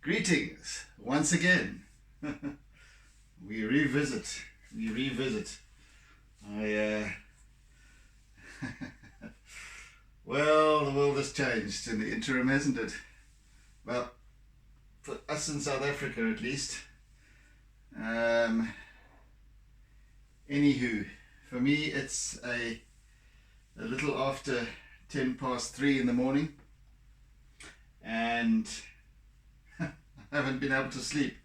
Greetings once again. we revisit. I well, the world has changed in the interim, hasn't it? Well, for us in South Africa at least. Anywho, for me it's a little after 3:10 in the morning, and I haven't been able to sleep,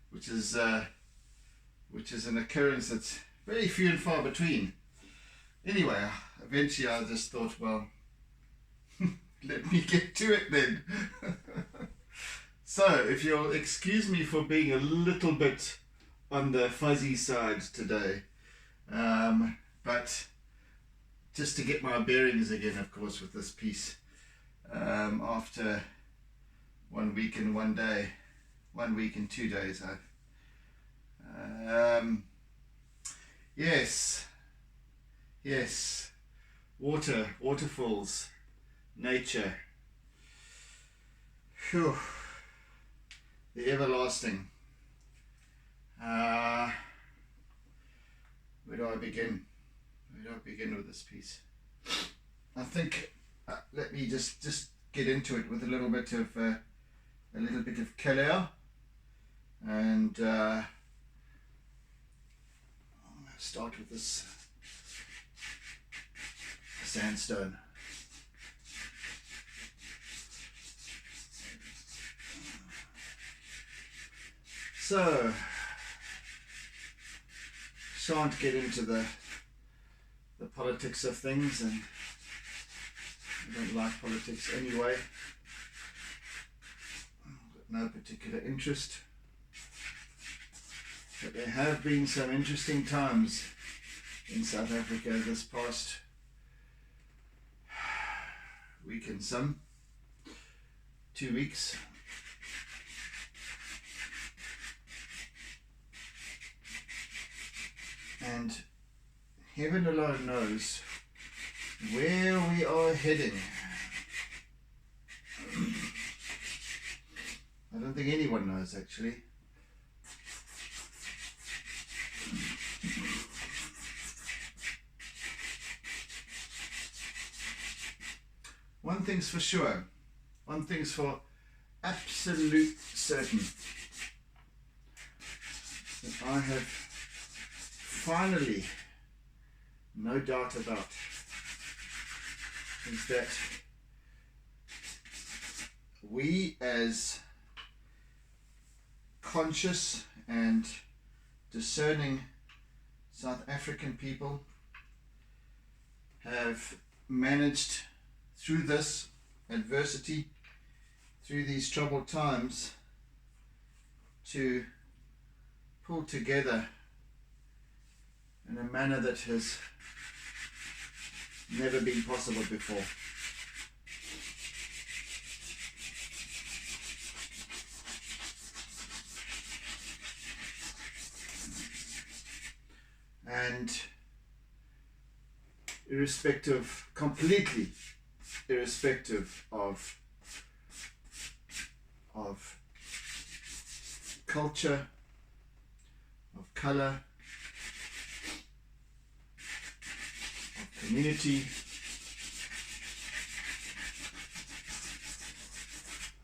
which is an occurrence that's very few and far between. Anyway, eventually I just thought, well, let me get to it then. So, if you'll excuse me for being a little bit on the fuzzy side today, but just to get my bearings again, of course, with this piece, after 1 week and 1 day, 1 week and 2 days, yes, waterfalls, nature, phew, the everlasting. Where do I begin? With this piece? I think let me just get into it with a little bit of color, and I'm going to start with this sandstone. So, shan't get into the politics of things, and I don't like politics anyway. Got no particular interest. But there have been some interesting times in South Africa this past week and some 2 weeks. And heaven alone knows where we are heading. I don't think anyone knows, actually. One thing's for sure, one thing's for absolute certain, that I have finally no doubt about, is that we as conscious and discerning South African people have managed through this adversity, through these troubled times, to pull together in a manner that has never been possible before. And completely irrespective of culture, of color, of community,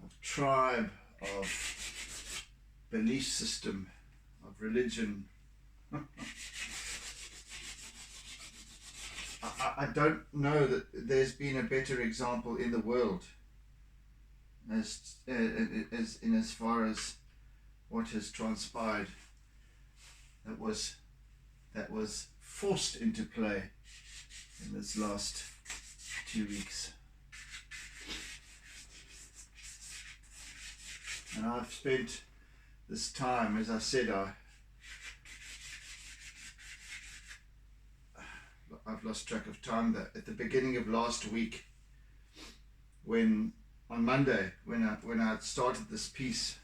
of tribe, of belief system, of religion. I don't know that there's been a better example in the world as far as what has transpired that was forced into play in this last 2 weeks. And I've spent this time, as I said, I've lost track of time. That at the beginning of last week, on Monday, when I started this piece,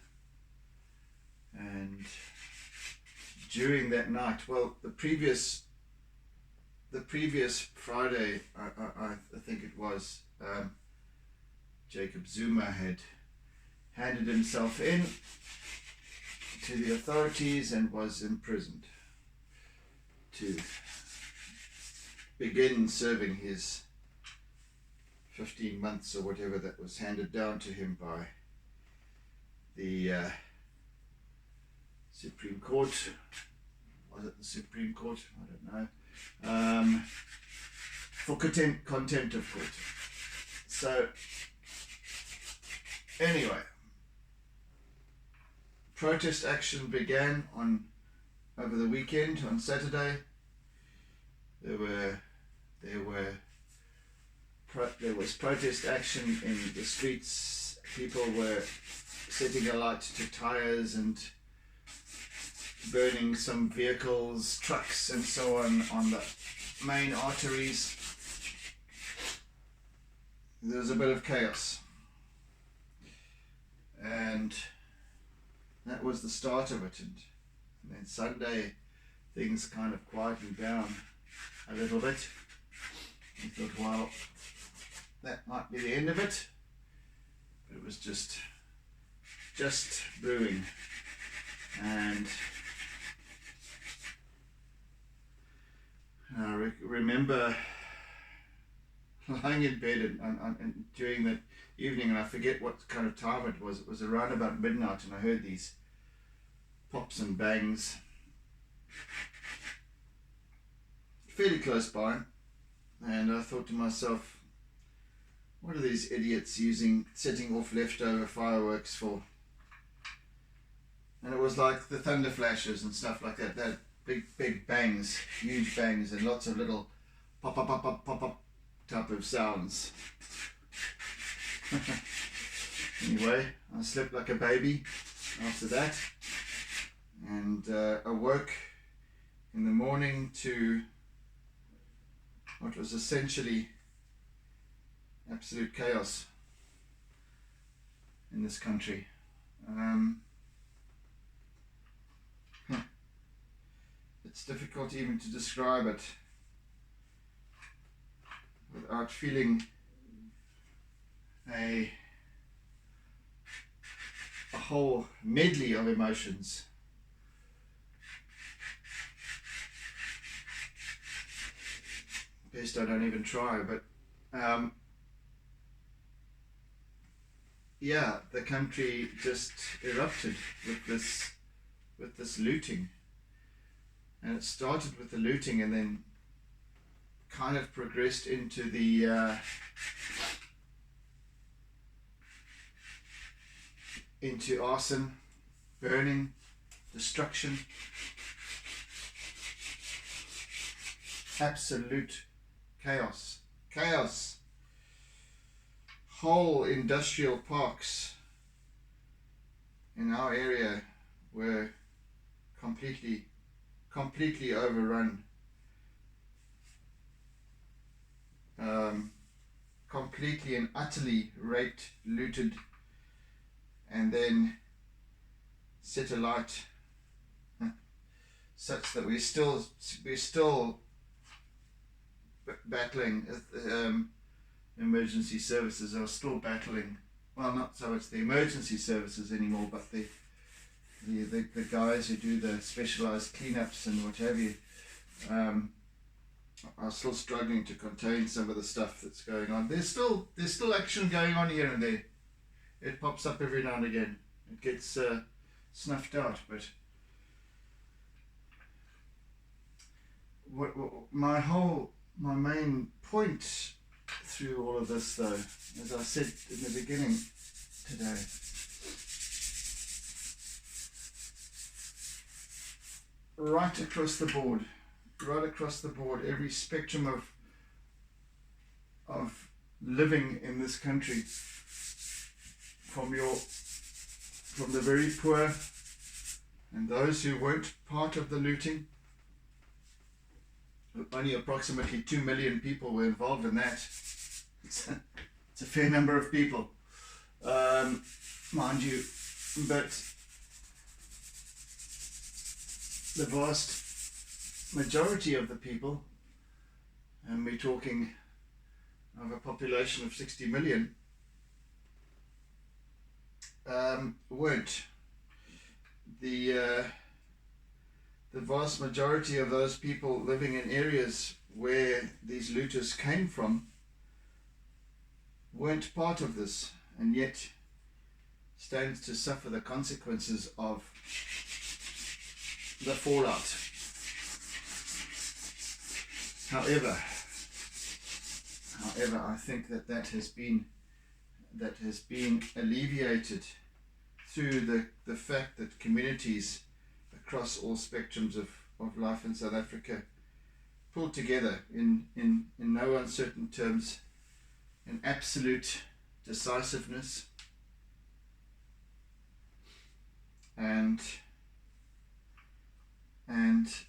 and during that night, well, the previous Friday, I think it was, Jacob Zuma handed himself in to the authorities and was imprisoned to begin serving his 15 months or whatever that was handed down to him by the Supreme Court. Was it the Supreme Court? I don't know. For contempt of court. So, anyway, protest action began over the weekend on Saturday. There was protest action in the streets. People were setting alight to tires and burning some vehicles, trucks and so on the main arteries. There was a bit of chaos. And that was the start of it. And then Sunday, things kind of quietened down a little bit. We thought, well, that might be the end of it. But it was just brewing. And I remember lying in bed and during that evening, and I forget what kind of time it was. It was around about midnight, and I heard these pops and bangs fairly close by, and I thought to myself, what are these idiots setting off leftover fireworks for? And it was like the thunder flashes and stuff like that. That big bangs, huge bangs, and lots of little pop pop pop pop pop pop type of sounds. Anyway, I slept like a baby after that, and awoke in the morning to what was essentially absolute chaos in this country. It's difficult even to describe it without feeling a whole medley of emotions. Best I don't even try, but yeah, the country just erupted with this looting. And it started with the looting and then kind of progressed into the into arson, burning, destruction, absolute chaos. Whole industrial parks in our area were completely overrun, completely and utterly raped, looted, and then set alight, such that we're still battling. Emergency services are still battling. Well, not so much the emergency services anymore, but the guys who do the specialized cleanups and what have you are still struggling to contain some of the stuff that's going on. There's still action going on here and there. It pops up every now and again. It gets snuffed out, but my main point through all of this, though, as I said in the beginning today, right across the board, every spectrum of living in this country, from the very poor and those who weren't part of the looting. Only approximately 2 million people were involved in that. It's a fair number of people, mind you, but the vast majority of the people, and we're talking of a population of 60 million, weren't. The vast majority of those people living in areas where these looters came from weren't part of this, and yet stands to suffer the consequences of the fallout. However, I think that has been alleviated through the fact that communities across all spectrums of life in South Africa pulled together in no uncertain terms, in absolute decisiveness, and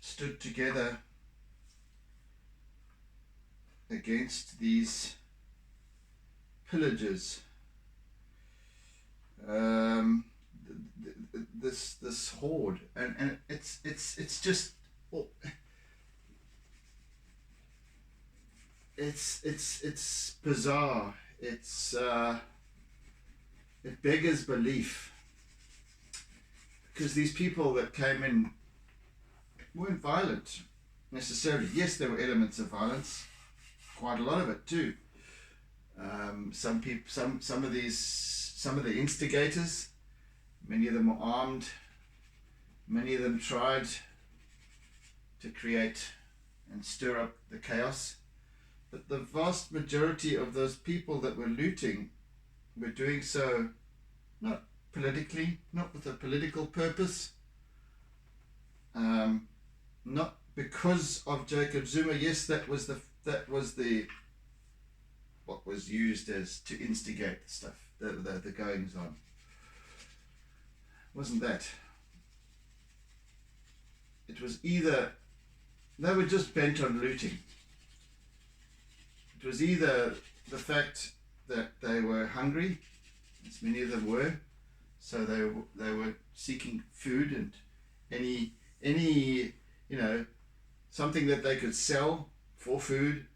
stood together against these pillagers. This horde, and it's just it's bizarre. It beggars belief, because these people that came in weren't violent necessarily. Yes, there were elements of violence, quite a lot of it too. Some of the instigators, many of them were armed. Many of them tried to create and stir up the chaos. But the vast majority of those people that were looting were doing so not politically, not with a political purpose, not because of Jacob Zuma. Yes, that was the what was used as to instigate the stuff, the goings on. Wasn't that? It was either they were just bent on looting. It was either the fact that they were hungry, as many of them were, so they were seeking food and any something that they could sell for food.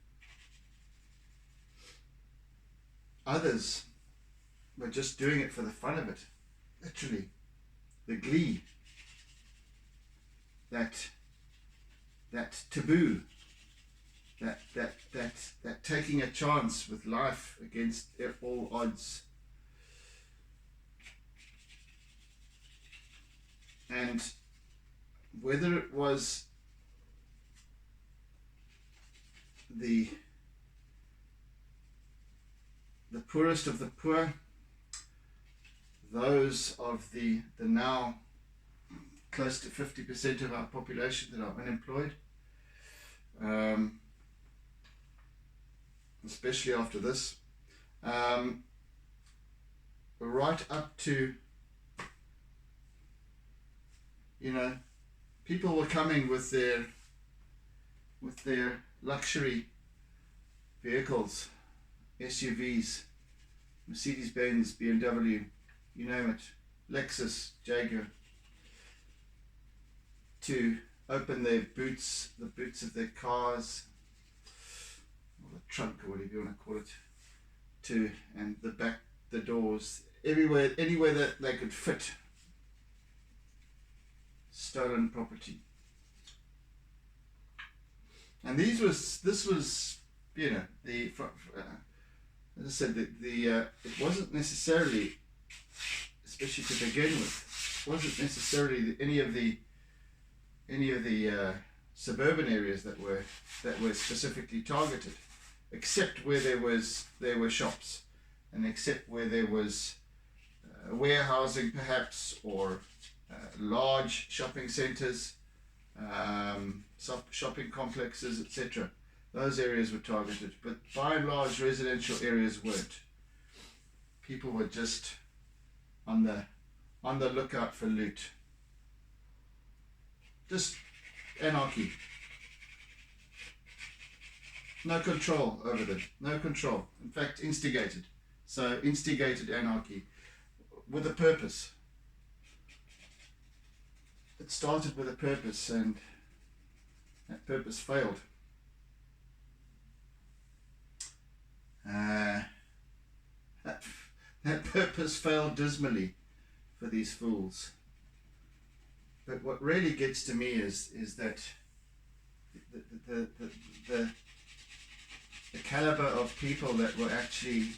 Others were just doing it for the fun of it, literally, the glee, that taboo, that taking a chance with life against all odds. And whether it was the poorest of the poor, those of the now close to 50% of our population that are unemployed, especially after this, right up to, people were coming with their luxury vehicles, SUVs, Mercedes-Benz, BMW, you name it, Lexus, Jaguar, to open their boots, the boots of their cars, or the trunk, or whatever you want to call it, and the back, the doors, everywhere, anywhere that they could fit stolen property. And this was as I said, it wasn't necessarily, especially to begin with, wasn't necessarily any of the suburban areas that were specifically targeted, except where there were shops, and except where there was warehousing perhaps, or large shopping centres, shopping complexes, etc. Those areas were targeted, but by and large residential areas weren't. People were just on the lookout for loot. Just anarchy. No control over them. No control. In fact, instigated. So instigated anarchy with a purpose. It started with a purpose, and that purpose failed. That purpose failed dismally. for these fools. But what really gets to me is that the caliber of people that were actually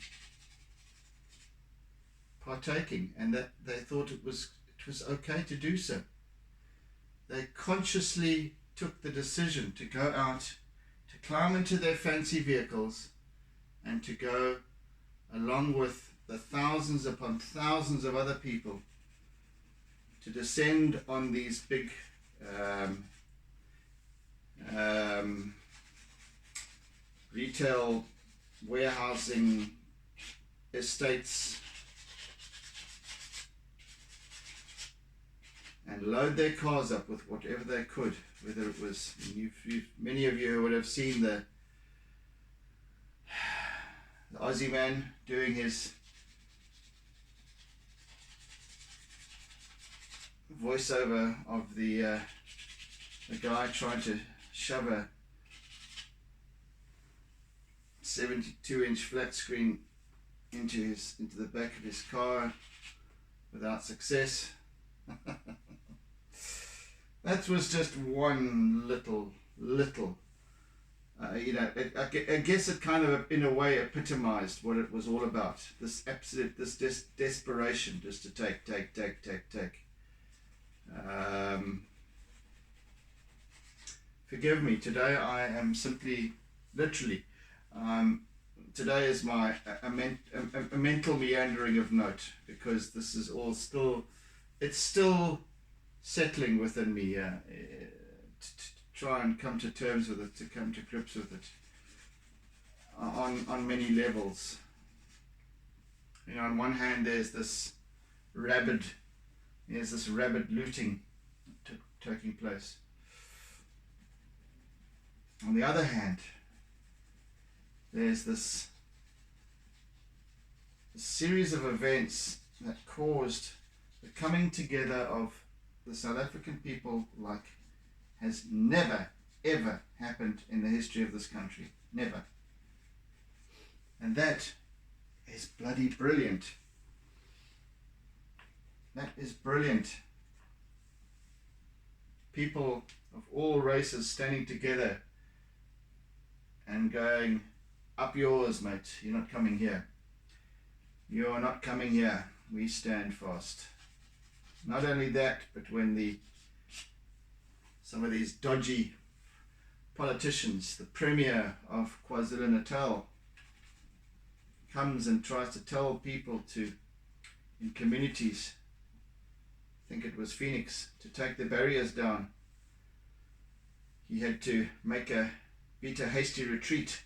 partaking, and that they thought it was okay to do so. They consciously took the decision to go out, to climb into their fancy vehicles, and to go along with the thousands upon thousands of other people to descend on these big retail warehousing estates and load their cars up with whatever they could, whether it was, many of you would have seen the Aussie man doing his voiceover of the guy trying to shove a 72-inch flat screen into the back of his car without success. That was just one little I guess it kind of in a way epitomized what it was all about, this absolute desperation just to take. Forgive me, today I am simply, literally, today is my a mental meandering of note, because this is all still, it's still settling within me to try and come to terms with it, to come to grips with it on many levels. You know, on one hand there's this rabid looting taking place. On the other hand, there's this series of events that caused the coming together of the South African people like has never ever happened in the history of this country. Never. And that is bloody brilliant. That is brilliant. People of all races standing together and going, up yours, mate, you're not coming here. You're not coming here. We stand fast. Not only that, but when some of these dodgy politicians, the Premier of KwaZulu-Natal, comes and tries to tell people in communities, I think it was Phoenix, to take the barriers down. He had to beat a hasty retreat.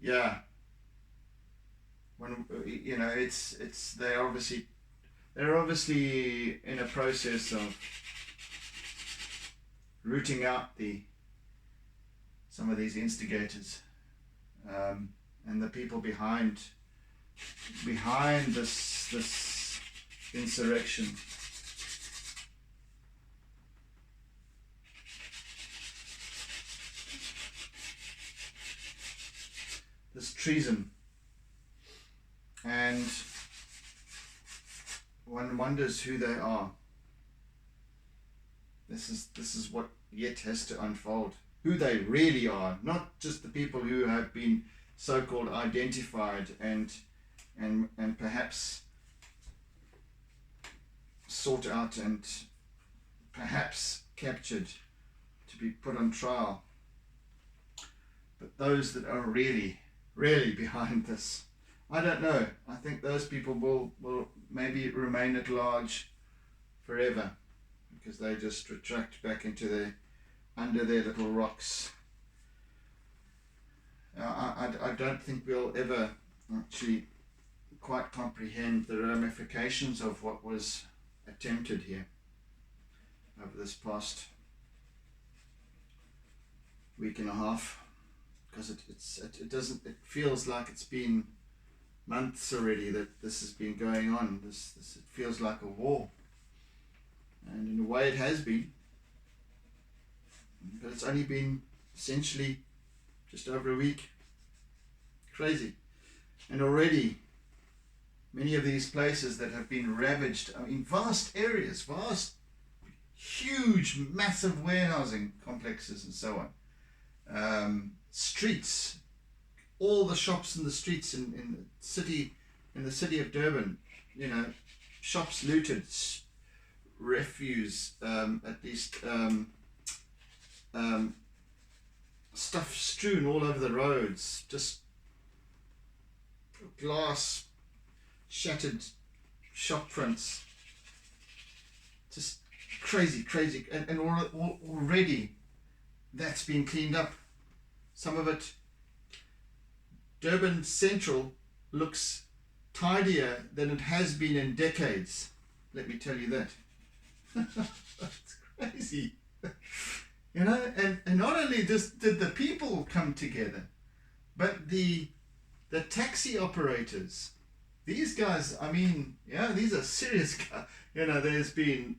Yeah. When they're obviously in a process of rooting out some of these instigators, and the people behind this insurrection. This treason. And one wonders who they are. This is what yet has to unfold. Who they really are, not just the people who have been so-called identified and perhaps sought out and perhaps captured to be put on trial, but those that are really behind this. I don't know. I think those people will maybe remain at large forever, because they just retract back into under their little rocks. I don't think we'll ever actually quite comprehend the ramifications of what was attempted here over this past week and a half, because it feels like it's been months already that this has been going on. It feels like a war, and in a way it has been, but it's only been essentially just over a week. crazy. And already many of these places that have been ravaged, I mean, vast areas, huge, massive warehousing complexes and so on. Streets, all the shops in the streets in the city of Durban, you know, shops looted, refuse, at least stuff strewn all over the roads, just glass, shattered shop fronts, just crazy, and already that's been cleaned up. Some of it, Durban Central looks tidier than it has been in decades, let me tell you that. It's crazy. You know, and not only did the people come together, but the taxi operators, these guys, I mean, yeah, these are serious guys. You know, there's been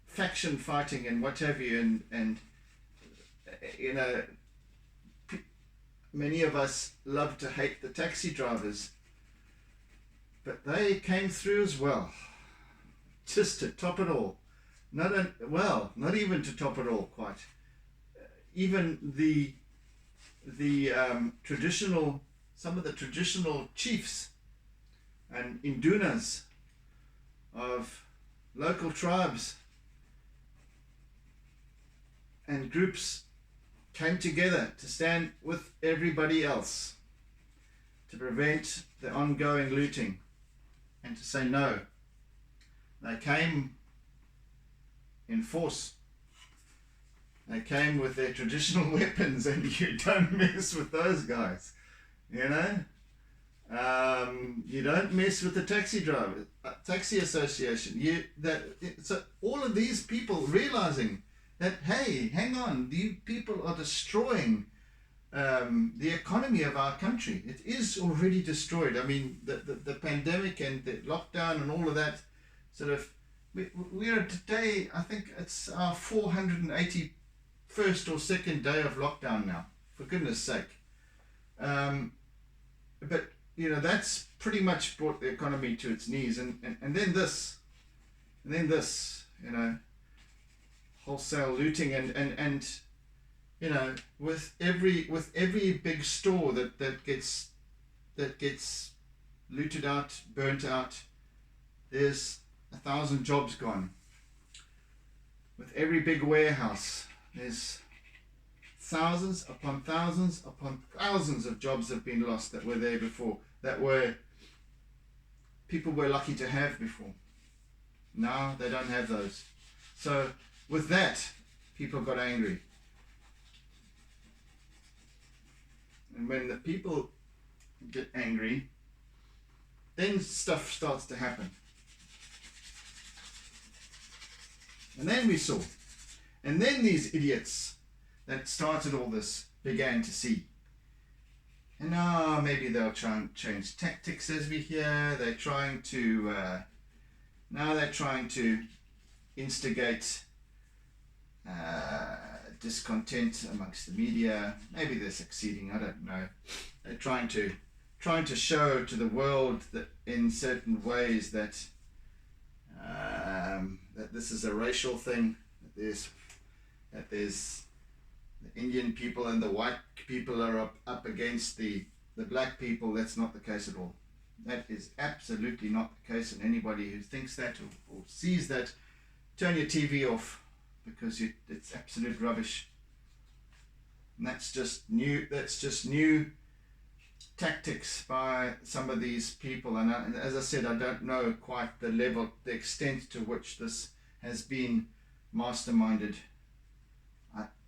faction fighting and what have you, and you know, many of us love to hate the taxi drivers, but they came through as well, just to top it all. Not even to top it all quite. Even the traditional, some of the traditional chiefs and indunas of local tribes and groups came together to stand with everybody else to prevent the ongoing looting and to say no. They came in force. They came with their traditional weapons, and you don't mess with those guys, you know. You don't mess with the taxi driver, taxi association. So all of these people realizing that, hey, hang on, these people are destroying the economy of our country. It is already destroyed. I mean, the pandemic and the lockdown and all of that sort of. We are today, I think it's our 481st or second day of lockdown now, for goodness sake. But, you know, that's pretty much brought the economy to its knees. And then this, you know, wholesale looting and you know, with every big store that gets looted out, burnt out, there's 1,000 jobs gone. With every big warehouse, there's thousands upon thousands upon thousands of jobs have been lost that were there before, that were people were lucky to have before. Now they don't have those. So with that, people got angry. And when the people get angry, then stuff starts to happen. And then we saw, and then these idiots that started all this began to see. And now maybe they'll try and change tactics as we hear. They're trying to, now they're trying to instigate discontent amongst the media. Maybe they're succeeding, I don't know. They're trying to show to the world that in certain ways that that this is a racial thing, that there's the Indian people and the white people are up against the black people. That's not the case at all. That is absolutely not the case, and anybody who thinks that or sees that, turn your TV off, because it's absolute rubbish. And that's just new tactics by some of these people, and as I said, I don't know quite the extent to which this has been masterminded.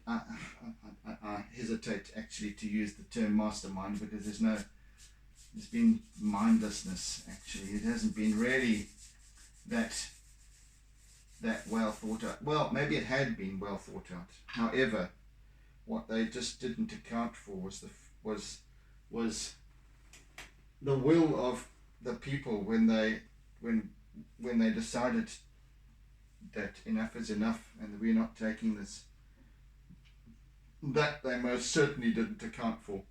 I hesitate actually to use the term mastermind, because there's been mindlessness actually. It hasn't been really that well thought out. Well, maybe it had been well thought out. However, what they just didn't account for was the will of the people when they decided that enough is enough and we're not taking this. That they most certainly didn't account for.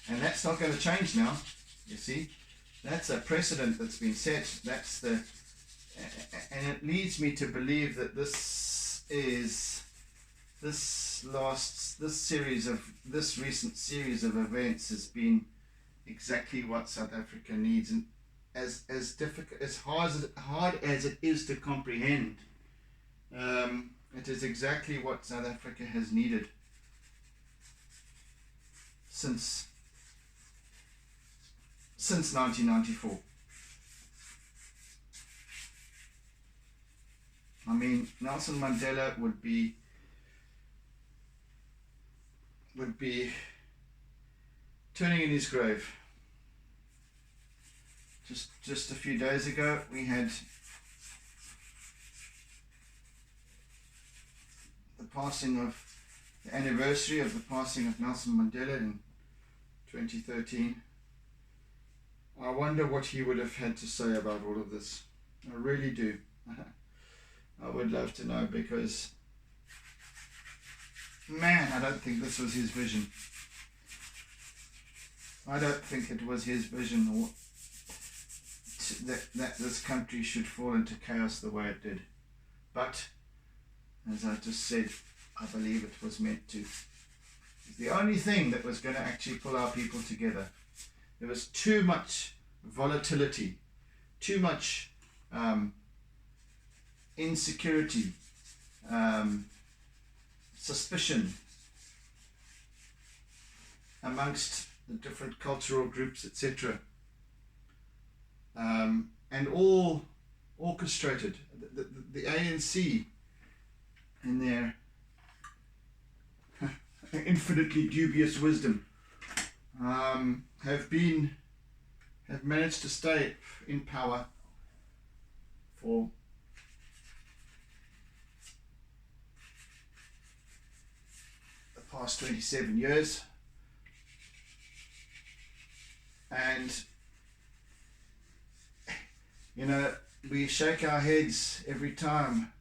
And that's not going to change now, you see. That's a precedent that's been set. That's the, and it leads me to believe that this recent series of events has been exactly what South Africa needs, and as difficult, as hard as it is to comprehend, it is exactly what South Africa has needed since 1994. I mean, Nelson Mandela would be turning in his grave. Just a few days ago, we had the anniversary of the passing of Nelson Mandela in 2013. I wonder what he would have had to say about all of this. I really do. I would love to know, because, man, I don't think this was his vision. I don't think it was his vision that this country should fall into chaos the way it did. But, as I just said, I believe it was meant to. It's the only thing that was going to actually pull our people together. There was too much volatility, too much insecurity, suspicion amongst the different cultural groups, etc. And all orchestrated. The ANC, in their infinitely dubious wisdom, have managed to stay in power for the past 27 years, and we shake our heads every time,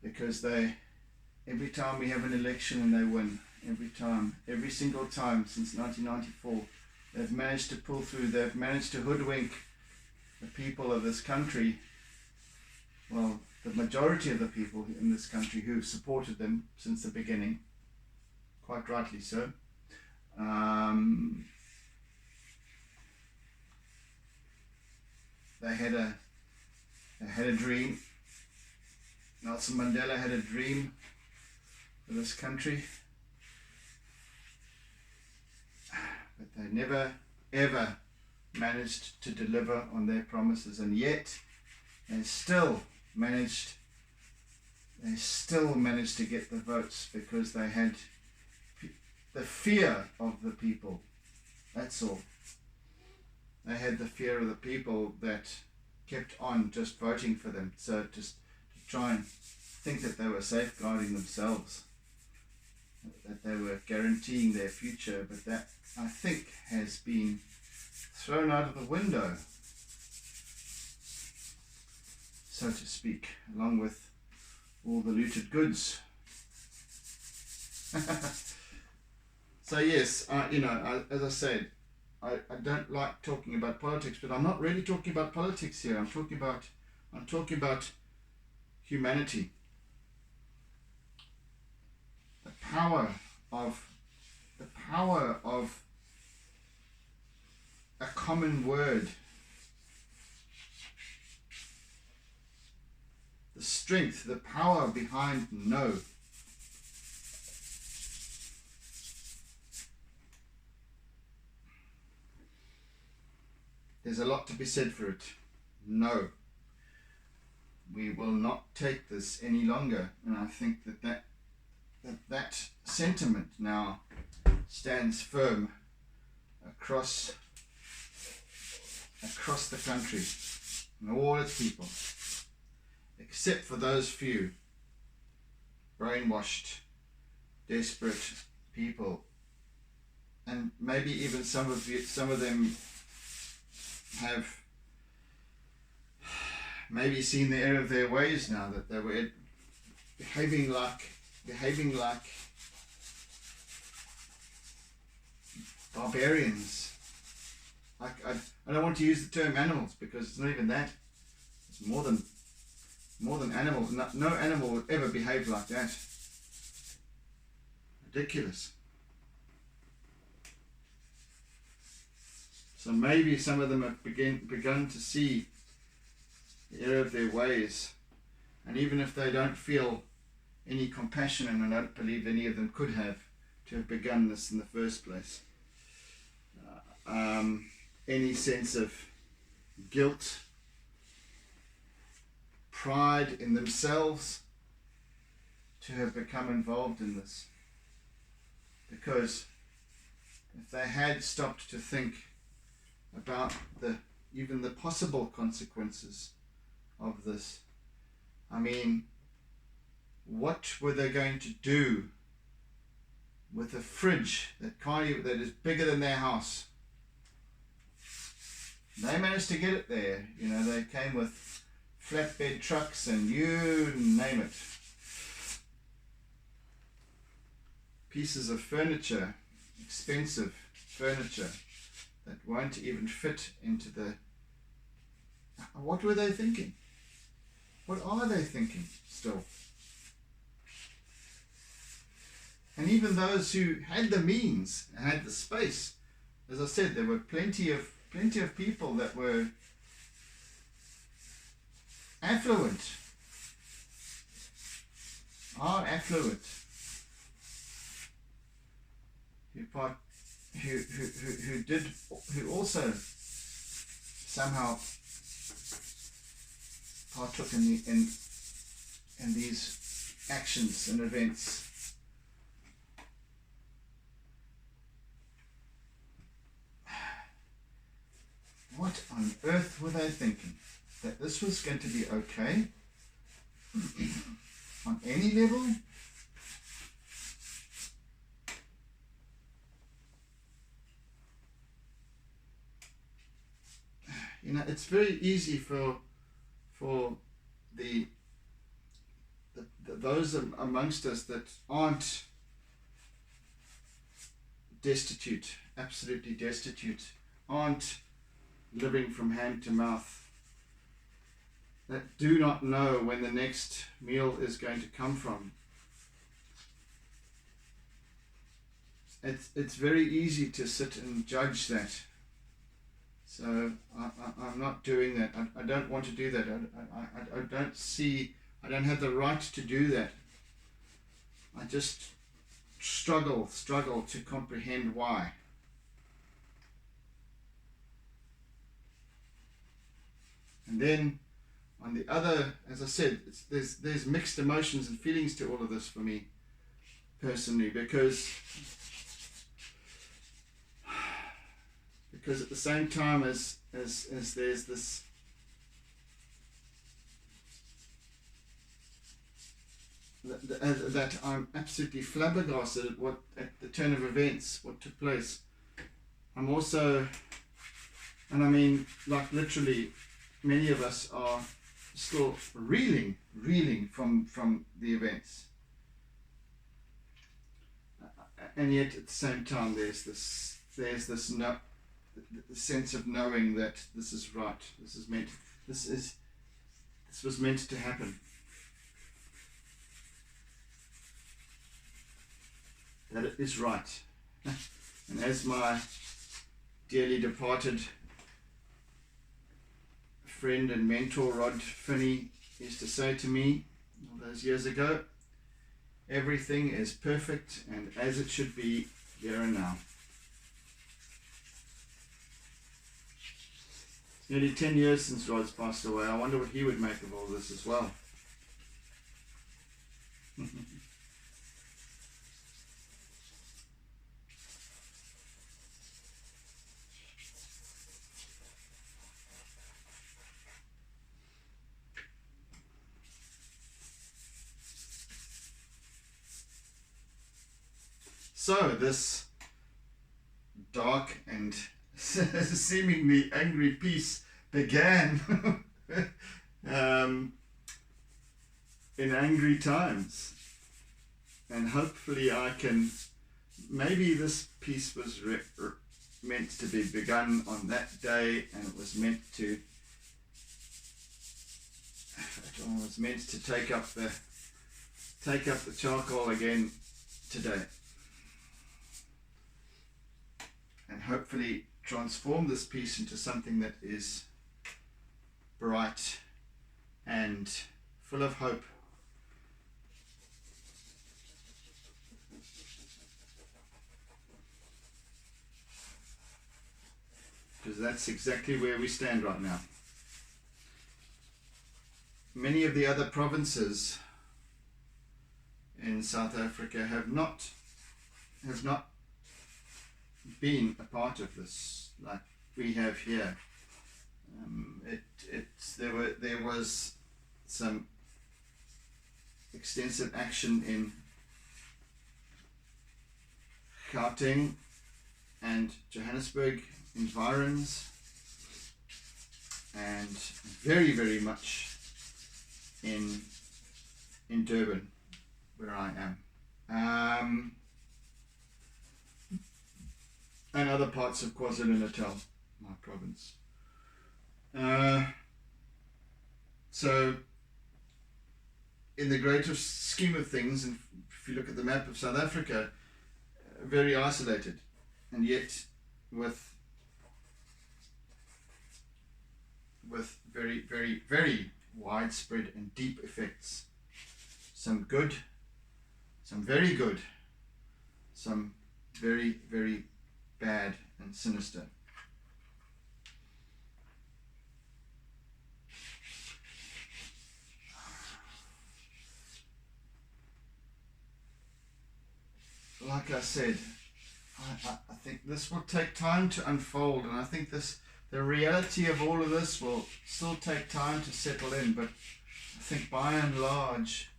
because every time we have an election and they win, every single time since 1994, they've managed to pull through. They've managed to hoodwink the people of this country. Well, the majority of the people in this country who've supported them since the beginning, quite rightly so. They had a dream. Nelson Mandela had a dream for this country, but they never ever managed to deliver on their promises, and yet they still managed to get the votes, because they had the fear of the people. That's all. They had the fear of the people that kept on just voting for them, so just to try and think that they were safeguarding themselves, that they were guaranteeing their future. But that, I think, has been thrown out of the window, so to speak, along with all the looted goods. So yes, as I said, I don't like talking about politics, but I'm not really talking about politics here. I'm talking about humanity. The power of a common word. The strength, the power behind no. There's a lot to be said for it. No. We will not take this any longer. And I think that sentiment now stands firm across the country and all its people, except for those few brainwashed, desperate people, and maybe even some of them have maybe seen the error of their ways now, that they were behaving like barbarians. I don't want to use the term animals because it's not even that. It's more than animals. No animal would ever behave like that. Ridiculous. So maybe some of them have begun to see the error of their ways, and even if they don't feel any compassion, and I don't believe any of them could have to have begun this in the first place, any sense of guilt, pride in themselves to have become involved in this. Because if they had stopped to think about even the possible consequences of this, I mean, what were they going to do with a fridge that is bigger than their house? They managed to get it there. You know, they came with flatbed trucks and you name it. Pieces of furniture, expensive furniture that won't even fit into the... What were they thinking? What are they thinking still? And even those who had the means, had the space, as I said, there were plenty of people that were affluent, are affluent, who also somehow partook in these actions and events. What on earth were they thinking? That this was going to be okay on any level? You know, it's very easy for those amongst us that aren't destitute, absolutely destitute, aren't living from hand to mouth, that do not know when the next meal is going to come from. It's very easy to sit and judge that. So I'm not doing that. I don't want to do that. I don't have the right to do that. I just struggle to comprehend why. And then on the other, as I said, there's mixed emotions and feelings to all of this for me personally, because at the same time as there's this that I'm absolutely flabbergasted at the turn of events, what took place. I'm also, and I mean, like literally, many of us are still reeling from the events, and yet at the same time there's this the sense of knowing that this is right, this was meant to happen, that it is right. And as my dearly departed friend and mentor Rod Finney used to say to me all those years ago, everything is perfect and as it should be here and now. It's nearly 10 years since Rod's passed away. I wonder what he would make of all this as well. So this dark and seemingly angry piece began in angry times, and hopefully I can maybe this piece was meant to be begun on that day, and it was meant to take up the charcoal again today, and hopefully transform this piece into something that is bright and full of hope. Because that's exactly where we stand right now. Many of the other provinces in South Africa have not been a part of this like we have here. There was some extensive action in Gauteng and Johannesburg environs, and very, very much in Durban, where I am, and other parts of KwaZulu-Natal, my province. So in the greater scheme of things, and if you look at the map of South Africa, very isolated, and yet with very, very, very widespread and deep effects. Some good, some very good, some very, very bad and sinister. Like I said, I think this will take time to unfold, and I think the reality of all of this will still take time to settle in, but I think by and large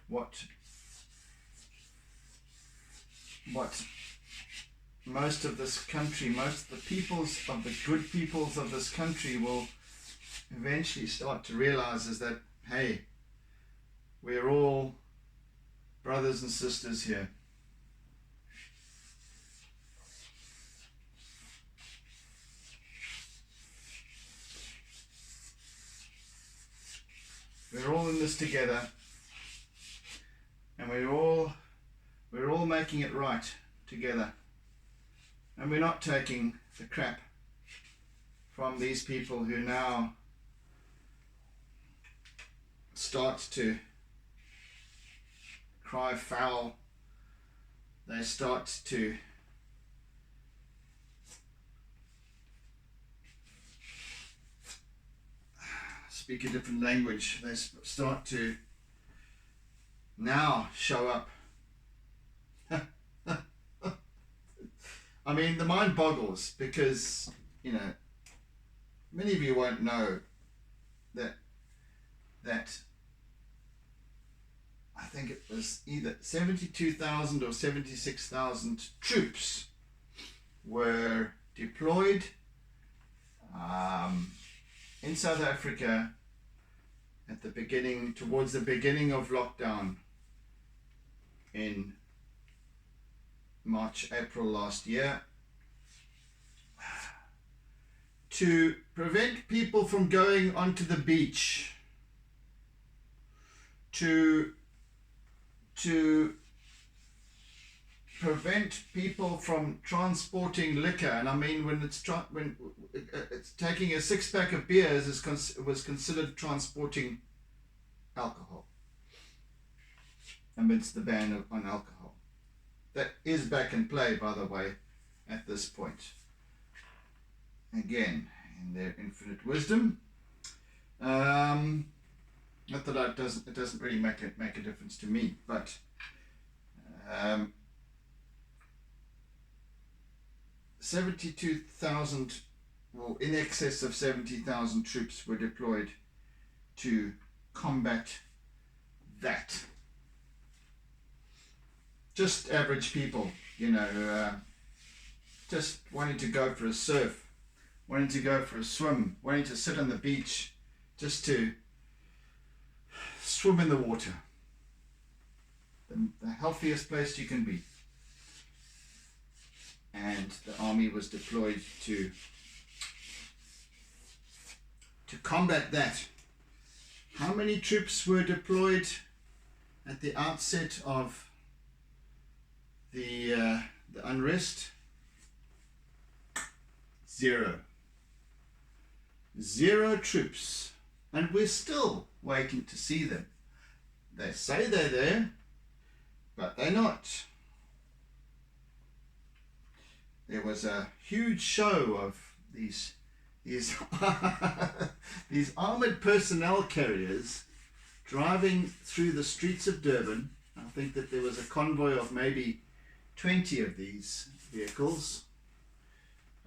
what most of this country, most of the good peoples of this country will eventually start to realize is that, hey, we're all brothers and sisters here. We're all in this together, and we're all making it right together, and we're not taking the crap from these people who now start to cry foul. They start to speak a different language. They start to now show up. I mean, the mind boggles, because, you know, many of you won't know that I think it was either 72,000 or 76,000 troops were deployed in South Africa at the beginning, towards the beginning of lockdown in March, April last year, to prevent people from going onto the beach, to prevent people from transporting liquor. And I mean, when it's taking a 6-pack of beers was considered transporting alcohol, amidst the ban on alcohol. That is back in play, by the way, at this point. Again, in their infinite wisdom. Not that it doesn't really make a difference to me, but 72,000, well, in excess of 70,000 troops were deployed to combat that. Just average people, you know, just wanting to go for a surf, wanting to go for a swim, wanting to sit on the beach, just to swim in the water. The healthiest place you can be. and the army was deployed to combat that. How many troops were deployed at the outset of the unrest? 0. 0 troops, and we're still waiting to see them. They say they're there, but they're not. There was a huge show of these these armored personnel carriers driving through the streets of Durban. I think that there was a convoy of maybe 20 of these vehicles.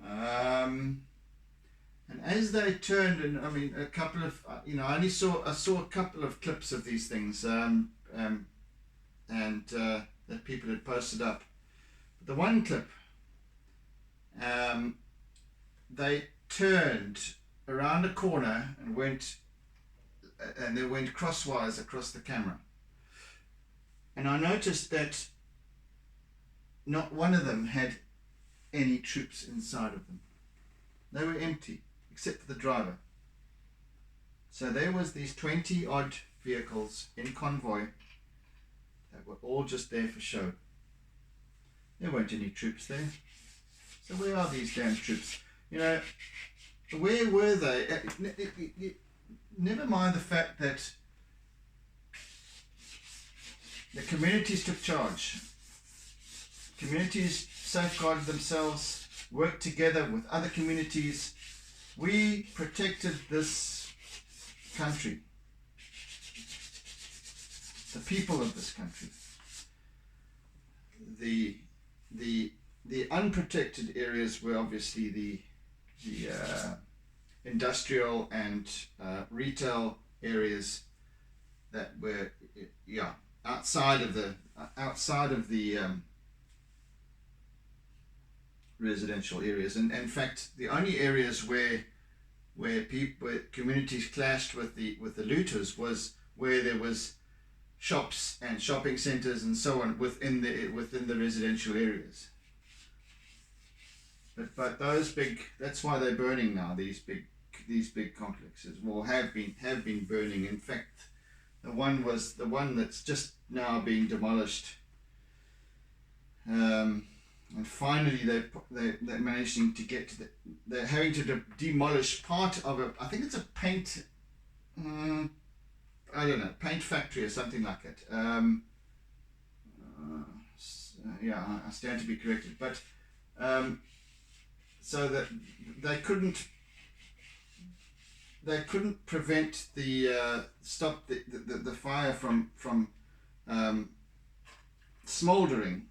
And as they turned, and I mean, a couple of, I saw a couple of clips of these things, that people had posted up. But the one clip, they turned around a corner and they went crosswise across the camera. And I noticed that not one of them had any troops inside of them. They were empty, except for the driver. So there was these 20 odd vehicles in convoy that were all just there for show. There weren't any troops there. So where are these damn troops? Where were they? Never mind the fact that the communities took charge. Communities safeguarded themselves, worked together with other communities. We protected this country, the people of this country. The unprotected areas were obviously the industrial and retail areas that were outside of the residential areas, and in fact the only areas where communities clashed with the looters was where there was shops and shopping centers and so on within the residential areas. But those big, that's why they're burning now, these big complexes, have been burning. In fact, the one that's just now being demolished, and finally they're managing to get to they're having to demolish part of I think it's a paint, paint factory or something like it. I stand to be corrected, but so that they couldn't prevent stop the fire from smoldering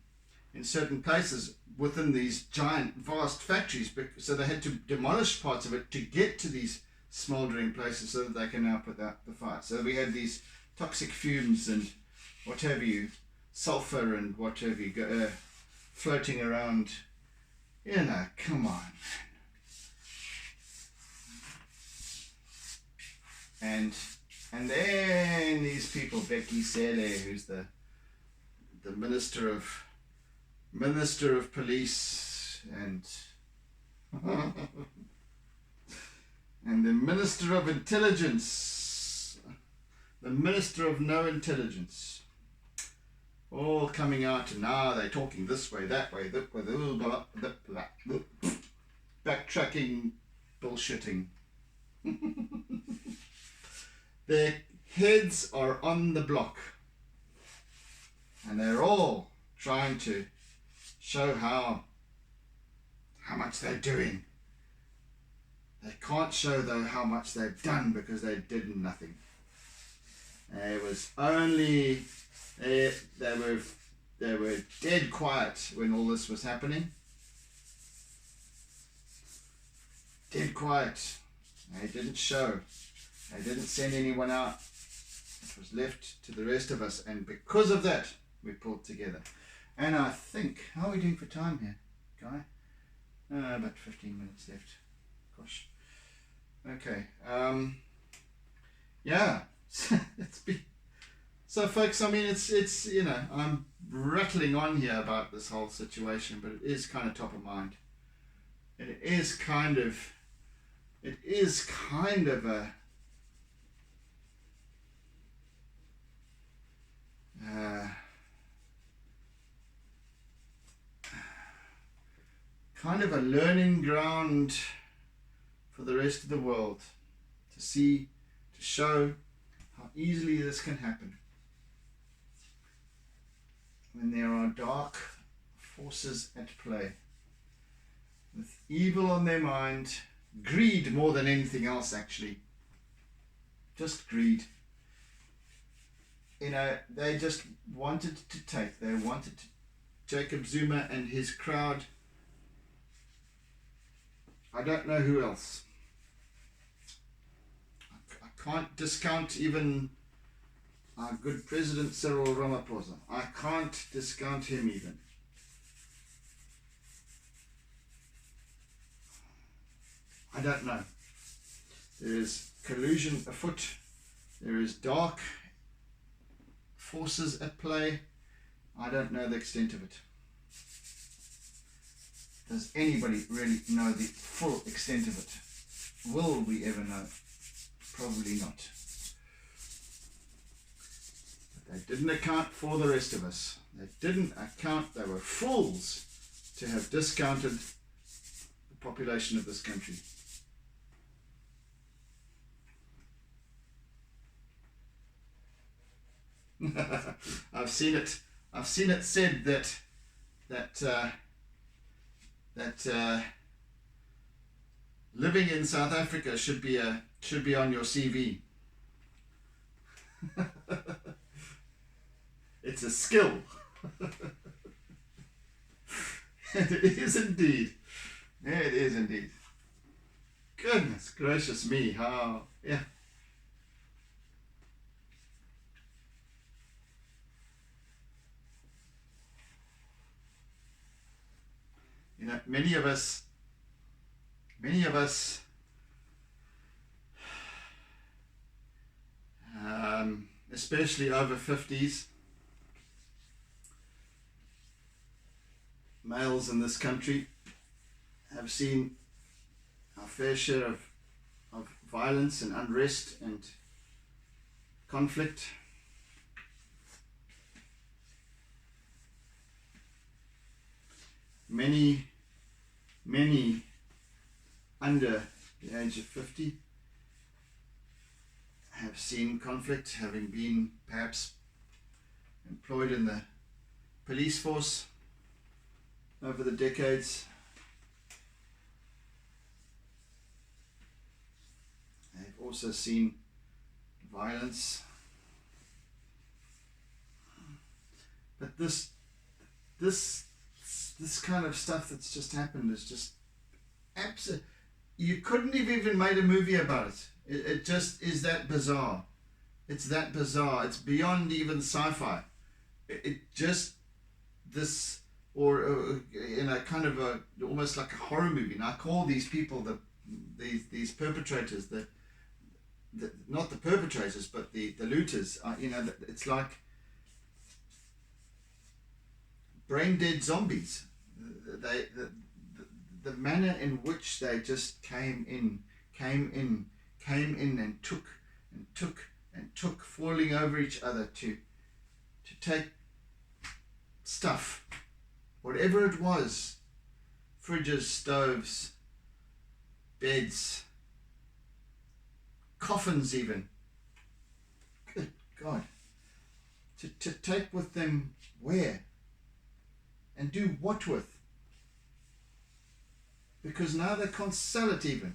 in certain places within these giant vast factories, so they had to demolish parts of it to get to these smoldering places so that they can now put out the fire. So we had these toxic fumes and what have you, sulfur and what have you, floating around. Come on. And then these people, Becky Sele, who's the Minister of Police and and the Minister of Intelligence, the Minister of No Intelligence, all coming out, and now they're talking this way, that way, backtracking, bullshitting. Their heads are on the block, and they're all trying to show how much they're doing. They can't show though how much they've done, because they did nothing. It was only they were dead quiet when all this was happening. Dead quiet. They didn't show. They didn't send anyone out. It was left to the rest of us, and because of that, we pulled together. And I think, how are we doing for time here, Guy? About 15 minutes left. Gosh. Okay. Yeah. So So, folks, I mean, it's you know, I'm rattling on here about this whole situation, but it is kind of top of mind. It is kind of a kind of a learning ground for the rest of the world to see, to show how easily this can happen when there are dark forces at play with evil on their mind, greed more than anything else, actually, just greed. You know, they just wanted to take, Jacob Zuma and his crowd. I don't know who else. I can't discount even our good President Cyril Ramaphosa. I can't discount him even. I don't know. There is collusion afoot. There is dark forces at play. I don't know the extent of it. Does anybody really know the full extent of it? Will we ever know? Probably not. But they didn't account for the rest of us. They didn't account. They were fools to have discounted the population of this country. I've seen it said that living in South Africa should be on your CV. It's a skill. It is indeed. Yeah, it is indeed. Goodness gracious me, how, yeah. You know, many of us, especially over 50s, males in this country, have seen our fair share of violence and unrest and conflict. Many under the age of 50 have seen conflict, having been perhaps employed in the police force over the decades. They've also seen violence. But this kind of stuff that's just happened is just absolute. You couldn't have even made a movie about it. It just is that bizarre. It's that bizarre. It's beyond even sci-fi. It just this, or in a kind of a almost like a horror movie. And I call these people these perpetrators, the not the perpetrators but the looters. You know, it's like brain dead zombies. The manner in which they just came in and took, falling over each other to take stuff, whatever it was, fridges, stoves, beds, coffins even. Good God. To take with them where? And do what with? Because now they can't sell it even.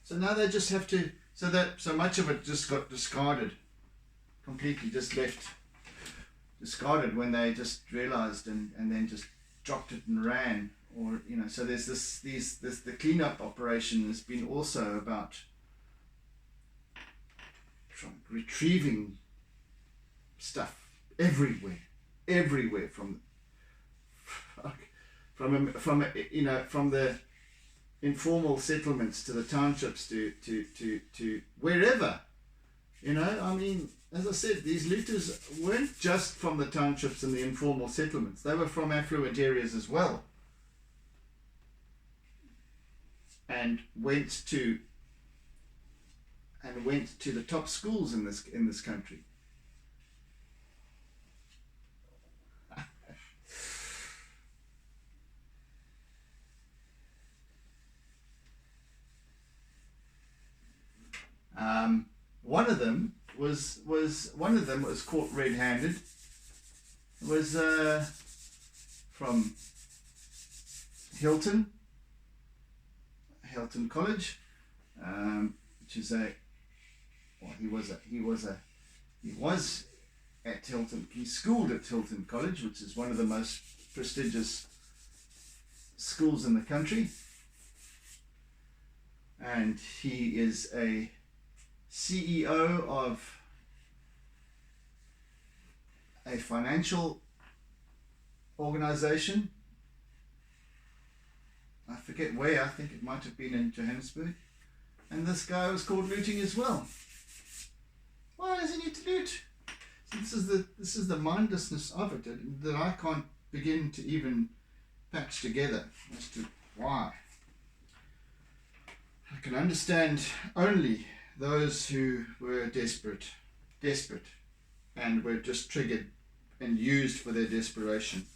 So now they just have to, so much of it just got discarded, completely just left discarded when they just realized and then just dropped it and ran. Or, you know, so there's the cleanup operation has been also about retrieving stuff everywhere from the informal settlements to the townships to wherever, You know, I mean, as I said, these looters weren't just from the townships and the informal settlements. They were from affluent areas as well, and went to the top schools in this country. One of them was caught red-handed. Was from Hilton College, which is he was at Hilton. He schooled at Hilton College, which is one of the most prestigious schools in the country, and he is a CEO of a financial organization. I forget where. I think it might have been in Johannesburg. And this guy was caught looting as well. Why does he need to loot? So this is the mindlessness of it that I can't begin to even patch together as to why. I can understand only those who were desperate, and were just triggered and used for their desperation,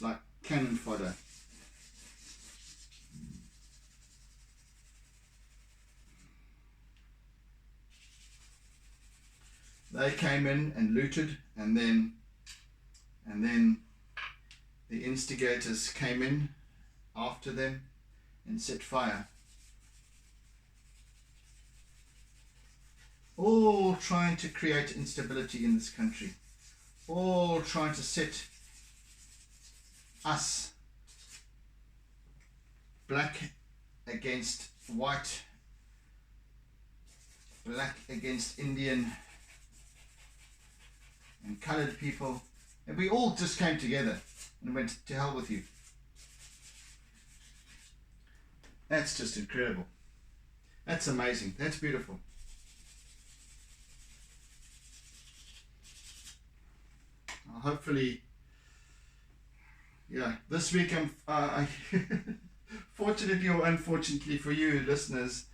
like cannon fodder. They came in and looted, and then the instigators came in after them and set fire. All trying to create instability in this country. All trying to set us, black against white, black against Indian, and coloured people, and we all just came together and went, to hell with you. That's just incredible. That's amazing. That's beautiful. Hopefully, yeah, this week I fortunately or unfortunately for you listeners,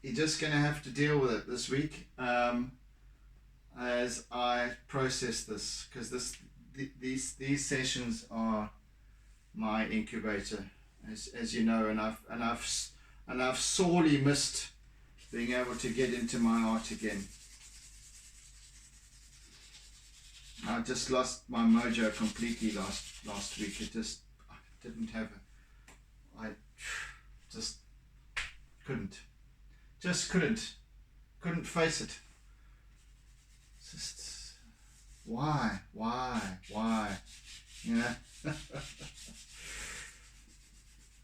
you're just going to have to deal with it this week as I process this, because these sessions are my incubator, as you know, and I've sorely missed being able to get into my art again. I just lost my mojo completely last week. I didn't have I just couldn't face it. Just why, you know?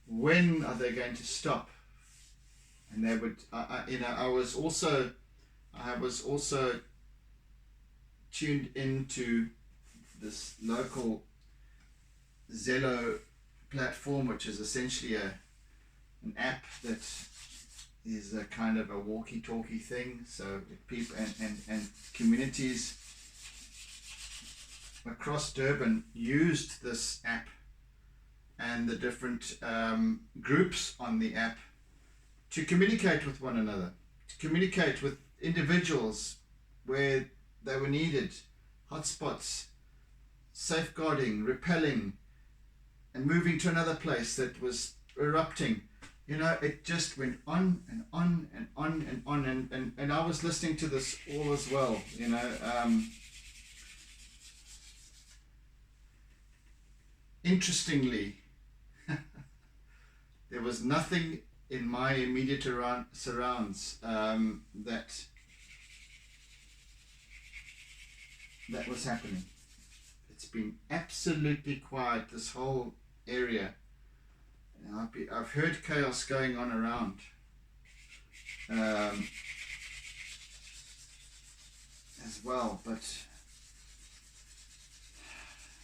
When are they going to stop? And they would, I was also tuned into this local Zello platform, which is essentially an app that is a kind of a walkie-talkie thing. So people and communities across Durban used this app and the different groups on the app to communicate with one another, to communicate with individuals where they were needed, hotspots, safeguarding, repelling, and moving to another place that was erupting. You know, it just went on and on and on and on, and I was listening to this all as well, you know. Interestingly, there was nothing in my immediate surrounds that was happening. It's been absolutely quiet, this whole area. I've heard chaos going on around. As well, but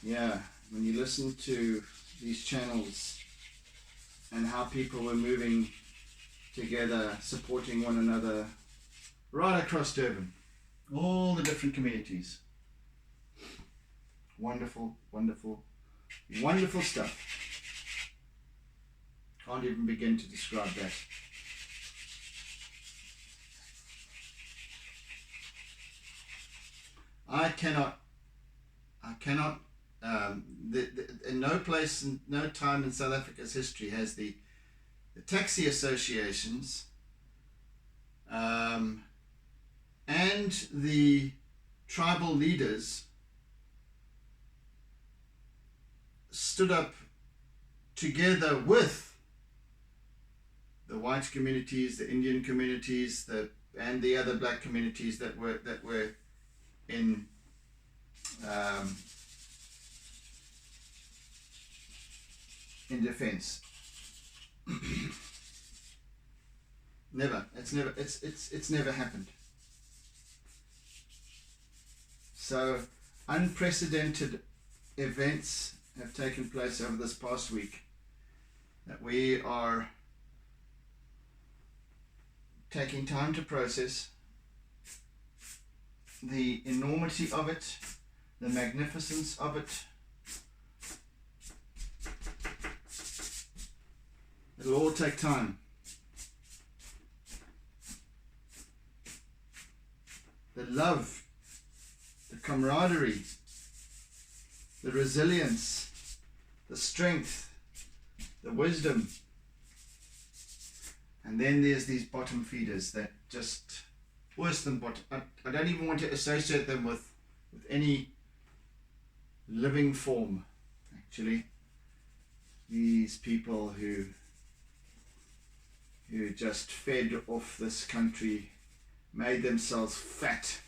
yeah, when you listen to these channels and how people were moving together, supporting one another right across Durban. All the different communities. Wonderful, wonderful, wonderful stuff. Can't even begin to describe that. I cannot, in no place, in no time in South Africa's history has the taxi associations and the tribal leaders stood up together with the white communities, the Indian communities, and the other black communities that were in defense. It's never happened. So unprecedented events have taken place over this past week that we are taking time to process. The enormity of it, the magnificence of it. It'll all take time. The love, the camaraderie, the resilience, the strength, the wisdom. And then there's these bottom feeders that just worse than bottom. I don't even want to associate them with any living form, actually. These people who just fed off this country, made themselves fat.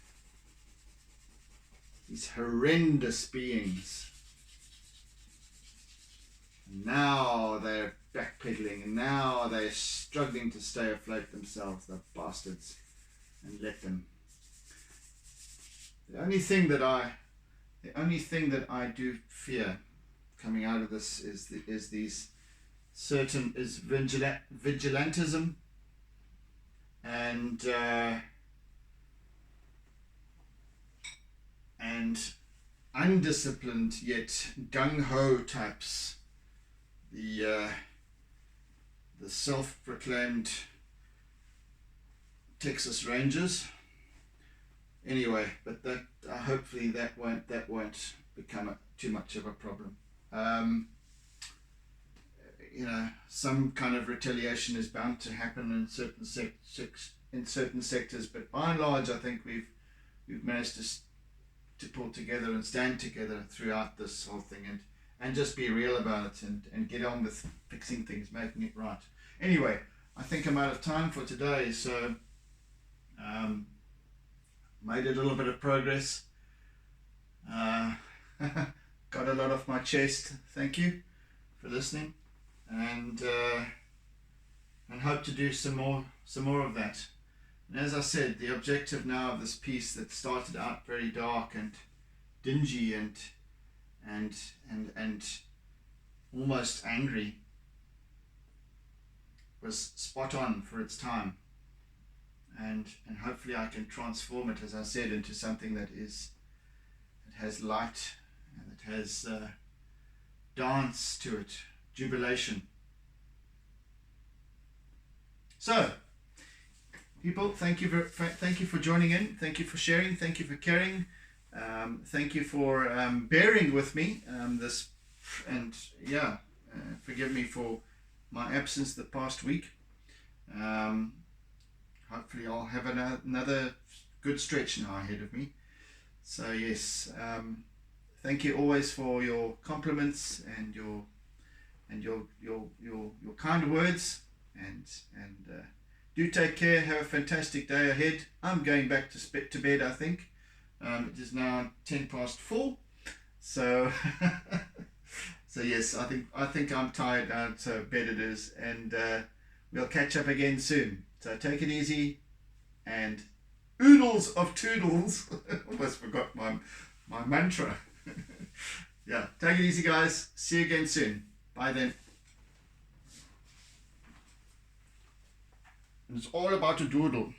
These horrendous beings. And now they're backpedaling, and now they're struggling to stay afloat themselves, the bastards. And let them. The only thing that I do fear coming out of this is vigilantism and undisciplined yet gung-ho types. The self-proclaimed Texas Rangers. Anyway, but that hopefully that won't become too much of a problem. Some kind of retaliation is bound to happen in certain sectors, but by and large, I think we've managed to pull together and stand together throughout this whole thing, and just be real about it and get on with fixing things, making it right. Anyway, I think I'm out of time for today, so. Made a little bit of progress. Got a lot off my chest. Thank you for listening, and hope to do some more of that. And as I said, the objective now of this piece that started out very dark and dingy and almost angry was spot on for its time. And hopefully I can transform it, as I said, into something that has light and that has dance to it, jubilation. So, people, thank you for joining in, thank you for sharing, thank you for caring, thank you for bearing with me forgive me for my absence the past week. Hopefully I'll have another good stretch now ahead of me. So yes, thank you always for your compliments and your kind words, and do take care. Have a fantastic day ahead. I'm going back to bed, I think. It is now 4:10, so so yes, I think I'm tired now, so bed it is, and we'll catch up again soon. So take it easy, and oodles of toodles. Almost forgot my mantra. Yeah, take it easy, guys. See you again soon. Bye then. And it's all about a doodle.